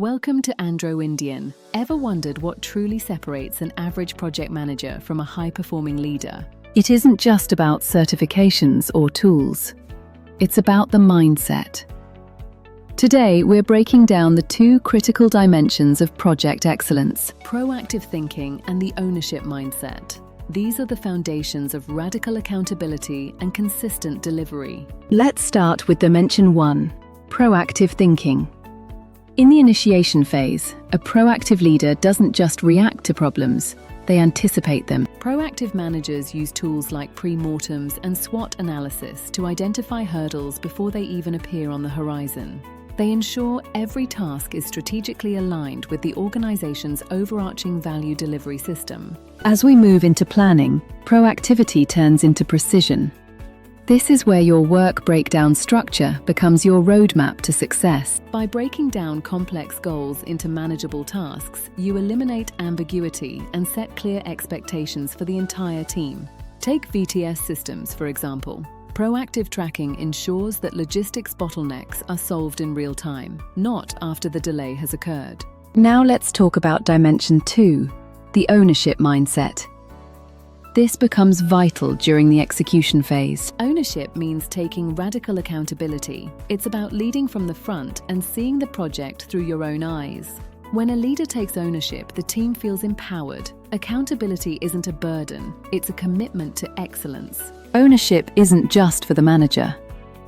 Welcome to Andro Indian. Ever wondered what truly separates an average project manager from a high-performing leader? It isn't just about certifications or tools. It's about the mindset. Today, we're breaking down the two critical dimensions of project excellence: proactive thinking and the ownership mindset. These are the foundations of radical accountability and consistent delivery. Let's start with Dimension 1, proactive thinking. In the initiation phase, a proactive leader doesn't just react to problems, they anticipate them. Proactive managers use tools like pre-mortems and SWOT analysis to identify hurdles before they even appear on the horizon. They ensure every task is strategically aligned with the organization's overarching value delivery system. As we move into planning, proactivity turns into precision. This is where your work breakdown structure becomes your roadmap to success. By breaking down complex goals into manageable tasks, you eliminate ambiguity and set clear expectations for the entire team. Take VTS systems, for example. Proactive tracking ensures that logistics bottlenecks are solved in real time, not after the delay has occurred. Now let's talk about Dimension 2, the ownership mindset. This becomes vital during the execution phase. Ownership means taking radical accountability. It's about leading from the front and seeing the project through your own eyes. When a leader takes ownership, the team feels empowered. Accountability isn't a burden, it's a commitment to excellence. Ownership isn't just for the manager.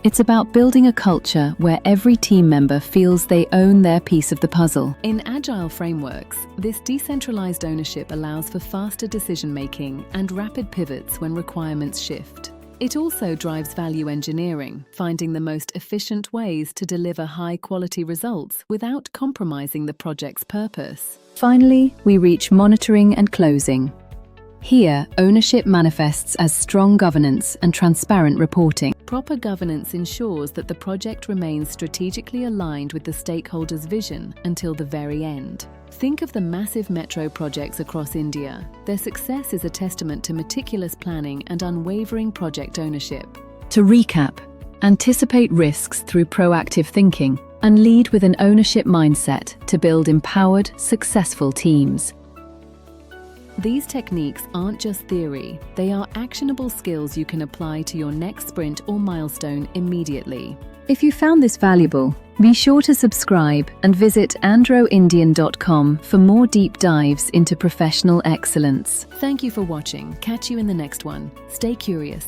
It's about building a culture where every team member feels they own their piece of the puzzle. In Agile frameworks, this decentralized ownership allows for faster decision-making and rapid pivots when requirements shift. It also drives value engineering, finding the most efficient ways to deliver high-quality results without compromising the project's purpose. Finally, we reach monitoring and closing. Here, ownership manifests as strong governance and transparent reporting. Proper governance ensures that the project remains strategically aligned with the stakeholders' vision until the very end. Think of the massive metro projects across India. Their success is a testament to meticulous planning and unwavering project ownership. To recap, anticipate risks through proactive thinking and lead with an ownership mindset to build empowered, successful teams. These techniques aren't just theory, they are actionable skills you can apply to your next sprint or milestone immediately. If you found this valuable, be sure to subscribe and visit androindian.com for more deep dives into professional excellence. Thank you for watching. Catch you in the next one. Stay curious.